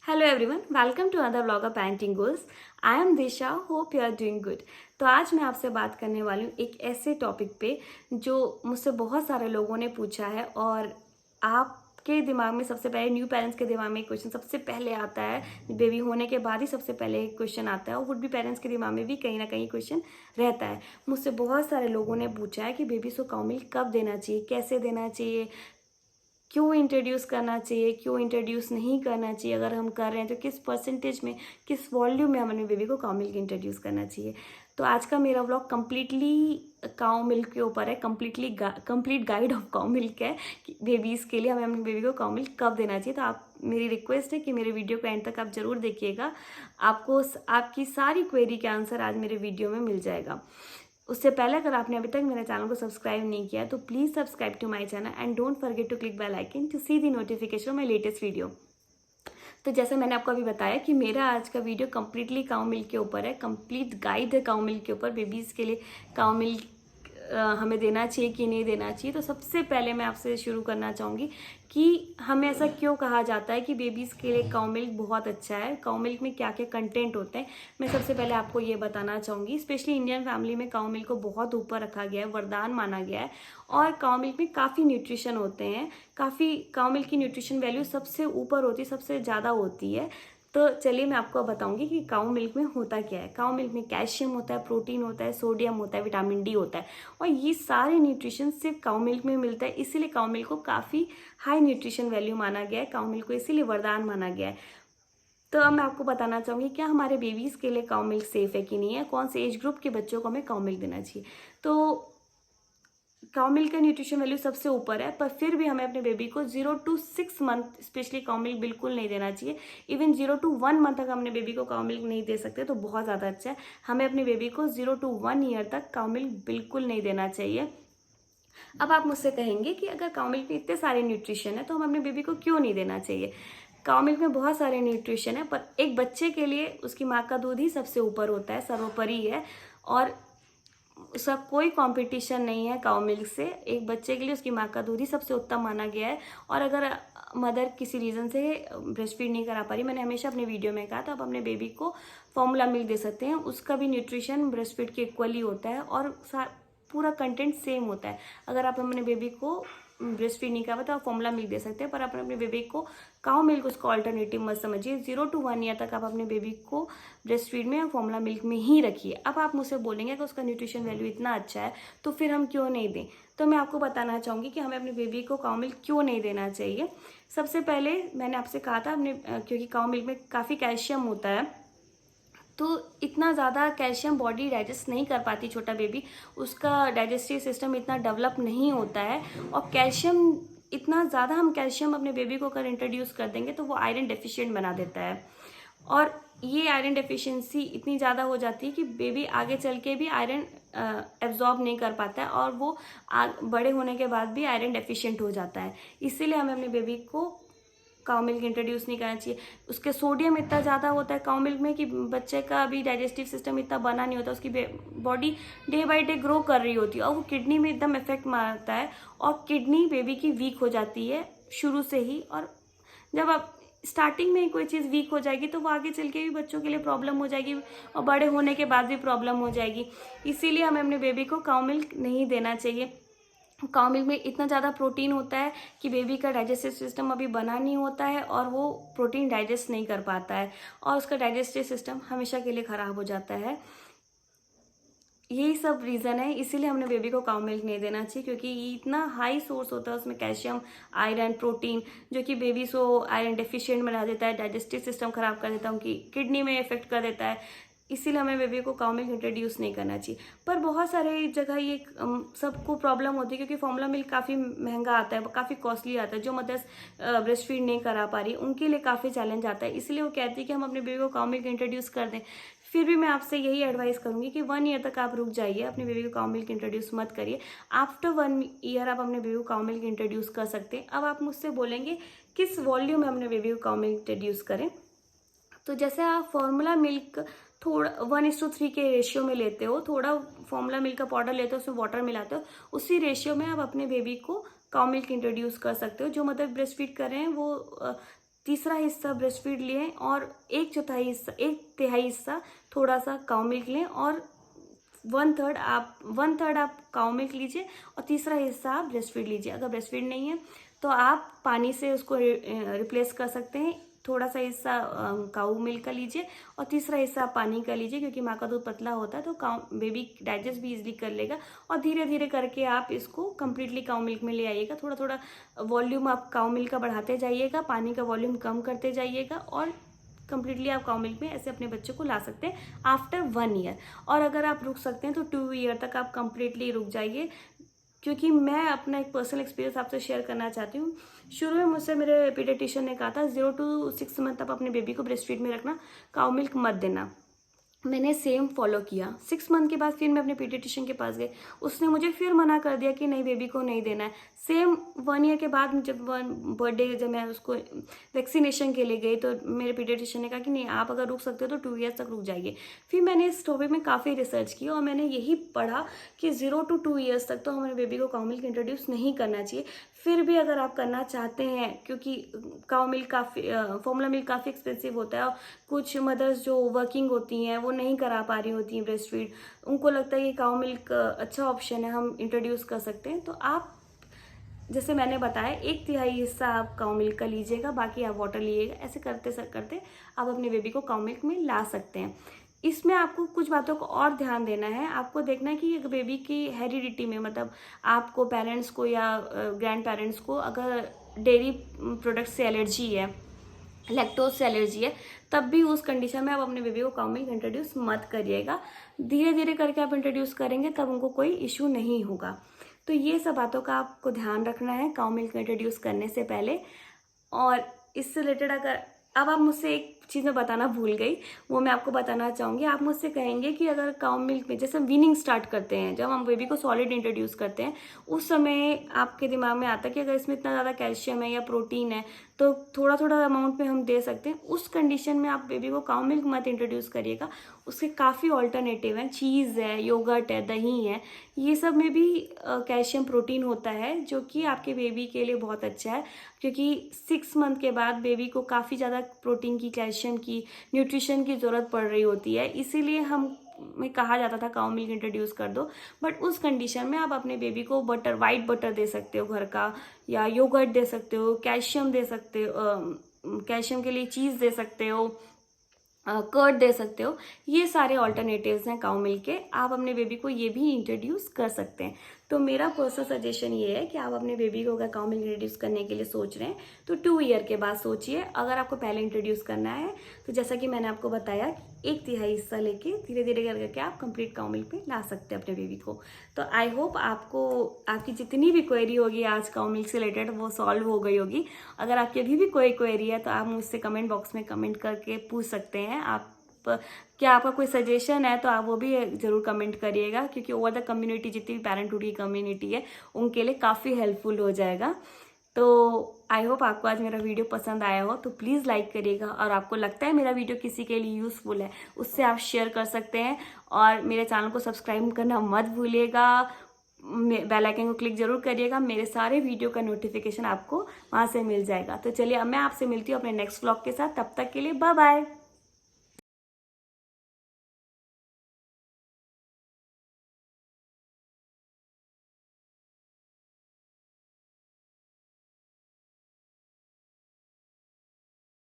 Hello everyone, welcome to another vlog of Parenting Goals. I am Disha, hope you are doing good. तो आज मैं आपसे बात करने वाली हूँ एक ऐसे टॉपिक पे जो मुझसे बहुत सारे लोगों ने पूछा है और आपके दिमाग में सबसे पहले, न्यू पेरेंट्स के दिमाग में एक क्वेश्चन सबसे पहले आता है। बेबी होने के बाद ही सबसे पहले एक क्वेश्चन आता है और वुड बी पेरेंट्स के दिमाग में भी कहीं ना कहीं क्वेश्चन रहता है। मुझसे बहुत सारे लोगों ने पूछा है कि बेबी को काउ मिल्क कब देना चाहिए, कैसे देना चाहिए, क्यों इंट्रोड्यूस करना चाहिए, क्यों इंट्रोड्यूस नहीं करना चाहिए, अगर हम कर रहे हैं तो किस परसेंटेज में, किस वॉल्यूम में हम अपने बेबी को काउ मिल्क इंट्रोड्यूस करना चाहिए। तो आज का मेरा व्लॉग कम्प्लीटली काउ मिल्क के ऊपर है, complete guide of cow milk है कि बेबीज़ के लिए हमें अपने बेबी को काउ मिल्क कब देना चाहिए। तो आप, मेरी रिक्वेस्ट है कि मेरे वीडियो को एंड तक आप ज़रूर देखिएगा। आपको आपकी सारी क्वेरी के आंसर आज मेरे वीडियो में मिल जाएगा। उससे पहले अगर आपने अभी तक मेरे चैनल को सब्सक्राइब नहीं किया तो please subscribe to my channel and don't forget to click bell icon to see the notification my latest video. तो जैसे मैंने आपको अभी बताया कि मेरा आज का वीडियो कम्प्लीटली काउ मिल्क के ऊपर है, कंप्लीट गाइड है काउ मिल्क के ऊपर, बेबीज़ के लिए काउ मिल्क हमें देना चाहिए कि नहीं देना चाहिए। तो सबसे पहले मैं आपसे शुरू करना चाहूँगी कि हमें ऐसा क्यों कहा जाता है कि बेबीज़ के लिए काउ मिल्क बहुत अच्छा है, काउ मिल्क में क्या क्या कंटेंट होते हैं। मैं सबसे पहले आपको ये बताना चाहूँगी। स्पेशली इंडियन फैमिली में काउ मिल्क को बहुत ऊपर रखा गया है, वरदान माना गया है और काउ मिल्क में काफ़ी न्यूट्रिशन होते हैं, काफ़ी काउ मिल्क की न्यूट्रिशन वैल्यू सबसे ऊपर होती है, सबसे ज़्यादा होती है। तो चलिए मैं आपको बताऊंगी कि काउ मिल्क में होता क्या है। काउ मिल्क में कैल्शियम होता है, प्रोटीन होता है, सोडियम होता है, विटामिन डी होता है और ये सारे न्यूट्रिशन सिर्फ काउ मिल्क में मिलता है। इसीलिए काउ मिल्क को काफ़ी हाई न्यूट्रिशन वैल्यू माना गया है, काउ मिल्क को इसीलिए वरदान माना गया है। तो अब मैं आपको बताना चाहूँगी क्या हमारे बेबीज़ के लिए काउ मिल्क सेफ़ है कि नहीं है, कौन से एज ग्रुप के बच्चों को हमें काउ मिल्क देना चाहिए। तो काउ मिल्क का न्यूट्रिशन वैल्यू सबसे ऊपर है, पर फिर भी हमें अपने बेबी को 0 to 6 month specially cow milk बिल्कुल नहीं देना चाहिए। इवन 0 to 1 मंथ तक अपने बेबी को काउ मिल्क नहीं दे सकते तो बहुत ज़्यादा अच्छा है। हमें अपने बेबी को 0 to 1 ईयर तक काउ मिल्क बिल्कुल नहीं देना चाहिए। अब आप मुझसे कहेंगे कि अगर काउ मिल्क में इतने सारे न्यूट्रिशन है तो हम अपने बेबी को क्यों नहीं देना चाहिए। काउ मिल्क में बहुत सारे न्यूट्रिशन है, पर एक बच्चे के लिए उसकी माँ का दूध ही सबसे ऊपर होता है, सर्वोपरि है और उसका कोई कंपटीशन नहीं है काउ मिल्क से। एक बच्चे के लिए उसकी माँ का दूध ही सबसे उत्तम माना गया है। और अगर मदर किसी रीज़न से ब्रेस्ट फीड नहीं करा पा रही, मैंने हमेशा अपने वीडियो में कहा, तो आप अपने बेबी को फॉर्मूला मिल्क दे सकते हैं, उसका भी न्यूट्रिशन ब्रेस्ट फीड के इक्वली होता है और पूरा कंटेंट सेम होता है। अगर आप अपने बेबी को ब्रेस्ट फीड नहीं करा तो आप फॉर्मूला मिल्क दे सकते हैं, पर आप अपने बेबी को काउ मिल्क उसका ऑल्टरनेटिव मत समझिए। 0 to 1 ईयर तक आप अपने बेबी को ब्रेस्ट फीड में या फॉर्मूला मिल्क में ही रखिए। अब आप मुझसे बोलेंगे कि उसका न्यूट्रिशन वैल्यू इतना अच्छा है तो फिर हम क्यों नहीं दें। तो मैं आपको बताना चाहूँगी कि हमें अपने बेबी को काउ मिल्क क्यों नहीं देना चाहिए। सबसे पहले मैंने आपसे कहा था क्योंकि काउ मिल्क में काफ़ी कैल्शियम होता है, तो इतना ज़्यादा कैल्शियम बॉडी डाइजेस्ट नहीं कर पाती, छोटा बेबी, उसका डाइजेस्टिव सिस्टम इतना डेवलप नहीं होता है। और कैल्शियम इतना ज़्यादा हम कैल्शियम अपने बेबी को अगर इंट्रोड्यूस कर देंगे तो वो आयरन डेफिशिएंट बना देता है और ये आयरन डेफिशिएंसी इतनी ज़्यादा हो जाती है कि बेबी आगे चल के भी आयरन एब्जॉर्ब नहीं कर पाता है और वो बड़े होने के बाद भी आयरन डेफिशिएंट हो जाता है। इसीलिए हमें अपने बेबी को काउ मिल्क इंट्रोड्यूस नहीं करना चाहिए। उसके सोडियम इतना ज़्यादा होता है काउ मिल्क में कि बच्चे का अभी डाइजेस्टिव सिस्टम इतना बना नहीं होता, उसकी body day by day grow कर रही होती है और वो किडनी में एकदम इफेक्ट मारता है और किडनी बेबी की वीक हो जाती है शुरू से ही। और जब आप स्टार्टिंग में कोई चीज़ वीक हो जाएगी तो वो आगे चल के भी बच्चों के लिए प्रॉब्लम हो जाएगी और बड़े होने के बाद भी प्रॉब्लम हो जाएगी। इसीलिए हमें अपने बेबी को काउ मिल्क नहीं देना चाहिए। काउ मिल्क में इतना ज़्यादा प्रोटीन होता है कि बेबी का डाइजेस्टिव सिस्टम अभी बना नहीं होता है और वो प्रोटीन डाइजेस्ट नहीं कर पाता है और उसका डाइजेस्टिव सिस्टम हमेशा के लिए ख़राब हो जाता है। यही सब रीज़न है, इसीलिए हमने बेबी को काउ मिल्क नहीं देना चाहिए, क्योंकि ये इतना हाई सोर्स होता है उसमें कैल्शियम, आयरन, प्रोटीन, जो कि बेबी को आयरन डेफिशिएंट बना देता है, डाइजेस्टिव सिस्टम ख़राब कर देता है, उनकी किडनी में इफेक्ट कर देता है। इसीलिए हमें बेबी को काउ मिल्क इंट्रोड्यूस नहीं करना चाहिए। पर बहुत सारे जगह ये सबको प्रॉब्लम होती है क्योंकि फॉर्मूला मिल्क काफ़ी महंगा आता है, काफ़ी कॉस्टली आता है। जो मदर्स ब्रेस्ट फीड नहीं करा पा रही उनके लिए काफ़ी चैलेंज आता है, इसलिए वो कहती है कि हम अपने बेबी को काउ मिल्क इंट्रोड्यूस कर दें। फिर भी मैं आपसे यही एडवाइस करूंगी कि 1 ईयर तक आप रुक जाइए, अपने बेबी को काउ मिल्क इंट्रोड्यूस मत करिए। आफ्टर 1 ईयर आप अपने बेबी को काउ मिल्क इंट्रोड्यूस कर सकते हैं। अब आप मुझसे बोलेंगे किस वॉल्यूम में अपने बेबी को काउ मिल्क इंट्रोड्यूस करें। तो जैसे आप फॉर्मूला मिल्क थोड़ा 1:3 के रेशियो में लेते हो, थोड़ा फॉर्मूला मिल्क का पाउडर लेते हो, उसमें वाटर मिलाते हो, उसी रेशियो में आप अपने बेबी को काउ मिल्क इंट्रोड्यूस कर सकते हो। जो मदर ब्रेस्ट फीड कर रहे हैं वो तीसरा हिस्सा ब्रेस्ट फीड लें और 1/4 हिस्सा थोड़ा सा काउ मिल्क लें और 1/3 आप काउ मिल्क लीजिए और तीसरा हिस्सा आप ब्रेस्ट फीड लीजिए। अगर ब्रेस्ट फीड नहीं है तो आप पानी से उसको रिप्लेस कर सकते हैं। थोड़ा सा हिस्सा काऊ मिल्क का लीजिए और तीसरा हिस्सा आप पानी का लीजिए, क्योंकि माँ का दूध पतला होता है तो बेबी डाइजेस्ट भी इजीली कर लेगा। और धीरे धीरे करके आप इसको कम्प्लीटली काऊ मिल्क में ले आइएगा। थोड़ा थोड़ा वॉल्यूम आप काऊ मिल्क का बढ़ाते जाइएगा, पानी का वॉल्यूम कम करते जाइएगा और कम्प्लीटली आप काउ मिल्क में ऐसे अपने बच्चों को ला सकते हैं आफ्टर 1 ईयर। और अगर आप रुक सकते हैं तो 2 ईयर तक आप कम्प्लीटली रुक जाइए, क्योंकि मैं अपना एक पर्सनल एक्सपीरियंस आपसे शेयर करना चाहती हूँ। शुरू में मुझसे मेरे पीडियाट्रिशियन ने कहा था 0 to 6 मंथ तक अपने बेबी को ब्रेस्ट फीड में रखना, काउ मिल्क मत देना। मैंने सेम फॉलो किया। 6 मंथ के बाद फिर मैं अपने पीडियाट्रिशियन के पास गई, उसने मुझे फिर मना कर दिया कि नहीं, बेबी को नहीं देना है। सेम 1 ईयर के बाद जब बर्थडे जब मैं उसको वैक्सीनेशन के लिए गई तो मेरे पीडियाट्रिशियन ने कहा कि नहीं, आप अगर रुक सकते हो तो 2 ईयर्स तक रुक जाइए। फिर मैंने इस टॉपिक में काफ़ी रिसर्च की और मैंने यही पढ़ा कि 0 to 2 ईयर्स तक तो हमारे बेबी को काउ मिल्क इंट्रोड्यूस नहीं करना चाहिए। फिर भी अगर आप करना चाहते हैं, क्योंकि काउ मिल्क फॉर्मूला मिल्क काफ़ी एक्सपेंसिव होता है और कुछ मदर्स जो वर्किंग होती हैं वो नहीं करा पा रही होती हैं ब्रेस्ट फीड, उनको लगता है कि काउ मिल्क अच्छा ऑप्शन है, हम इंट्रोड्यूस कर सकते हैं। तो आप जैसे मैंने बताया 1/3 हिस्सा आप काउ मिल्क का लीजिएगा, बाकी आप वाटर लीजिएगा। ऐसे करते करते आप अपने बेबी को काउ मिल्क में ला सकते हैं। इसमें आपको कुछ बातों को और ध्यान देना है। आपको देखना है कि एक बेबी की हेरिडिटी में, मतलब आपको पेरेंट्स को या ग्रैंड पेरेंट्स को अगर डेयरी प्रोडक्ट से एलर्जी है, लैक्टोज से एलर्जी है, तब भी उस कंडीशन में आप अपने बेबी को काउ मिल्क इंट्रोड्यूस मत करिएगा। धीरे धीरे करके आप इंट्रोड्यूस करेंगे तब उनको कोई इशू नहीं होगा। तो ये सब बातों का आपको ध्यान रखना है काउ मिल्क इंट्रोड्यूस करने से पहले। और इससे रिलेटेड अगर अब आप मुझसे एक चीज़ मैं बताना भूल गई, वो मैं आपको बताना चाहूँगी। आप मुझसे कहेंगे कि अगर काउ मिल्क में जैसे वीनिंग स्टार्ट करते हैं, जब हम बेबी को सॉलिड इंट्रोड्यूस करते हैं, उस समय आपके दिमाग में आता है कि अगर इसमें इतना ज़्यादा कैल्शियम है या प्रोटीन है तो थोड़ा थोड़ा अमाउंट में हम दे सकते हैं। उस कंडीशन में आप बेबी को काउ मिल्क मत इंट्रोड्यूस करिएगा। उसके काफ़ी ऑल्टरनेटिव हैं, चीज़ है, योगर्ट है, दही है, ये सब में भी कैल्शियम प्रोटीन होता है जो कि आपके बेबी के लिए बहुत अच्छा है, क्योंकि 6 मंथ के बाद बेबी को काफ़ी ज़्यादा प्रोटीन की, कैल्शियम की, न्यूट्रिशन की ज़रूरत पड़ रही होती है। इसीलिए में कहा जाता था काउ मिल्क इंट्रोड्यूस कर दो। बट उस कंडीशन में आप अपने बेबी को बटर, वाइट बटर दे सकते हो घर का, या योगर्ट दे सकते हो, कैल्शियम दे सकते हो, कैल्शियम के लिए चीज़ दे सकते हो, कर्ड दे सकते हो। ये सारे ऑल्टरनेटिव्स हैं काउ मिल्क के, आप अपने बेबी को ये भी इंट्रोड्यूस कर सकते हैं। तो मेरा पर्सनल सजेशन ये है कि आप अपने बेबी को अगर काउ मिल्क इंट्रोड्यूस करने के लिए सोच रहे हैं तो 2 ईयर के बाद सोचिए। अगर आपको पहले इंट्रोड्यूस करना है तो जैसा कि मैंने आपको बताया, 1/3 हिस्सा लेके धीरे धीरे करके आप कंप्लीट काउ मिल्क में ला सकते हैं अपने बेबी को। तो आई होप आपको आपकी जितनी भी क्वेरी होगी आज काउ मिल्क से रिलेटेड वो सॉल्व हो गई होगी। अगर आपकी अभी भी कोई क्वेरी है तो आप मुझसे कमेंट बॉक्स में कमेंट करके पूछ सकते हैं। आप क्या आपका कोई सजेशन है तो आप वो भी ज़रूर कमेंट करिएगा, क्योंकि ओवर द कम्युनिटी, जितनी भी पेरेंटहुड की कम्युनिटी है, उनके लिए काफ़ी हेल्पफुल हो जाएगा। तो आई होप आपको आज मेरा वीडियो पसंद आया हो, तो प्लीज़ लाइक करिएगा। और आपको लगता है मेरा वीडियो किसी के लिए यूज़फुल है, उससे आप शेयर कर सकते हैं। और मेरे चैनल को सब्सक्राइब करना मत भूलिएगा, बेल आइकन को क्लिक जरूर करिएगा। मेरे सारे वीडियो का नोटिफिकेशन आपको वहाँ से मिल जाएगा। तो चलिए अब मैं आपसे मिलती हूँ अपने नेक्स्ट व्लॉग के साथ। तब तक के लिए बाय बाय।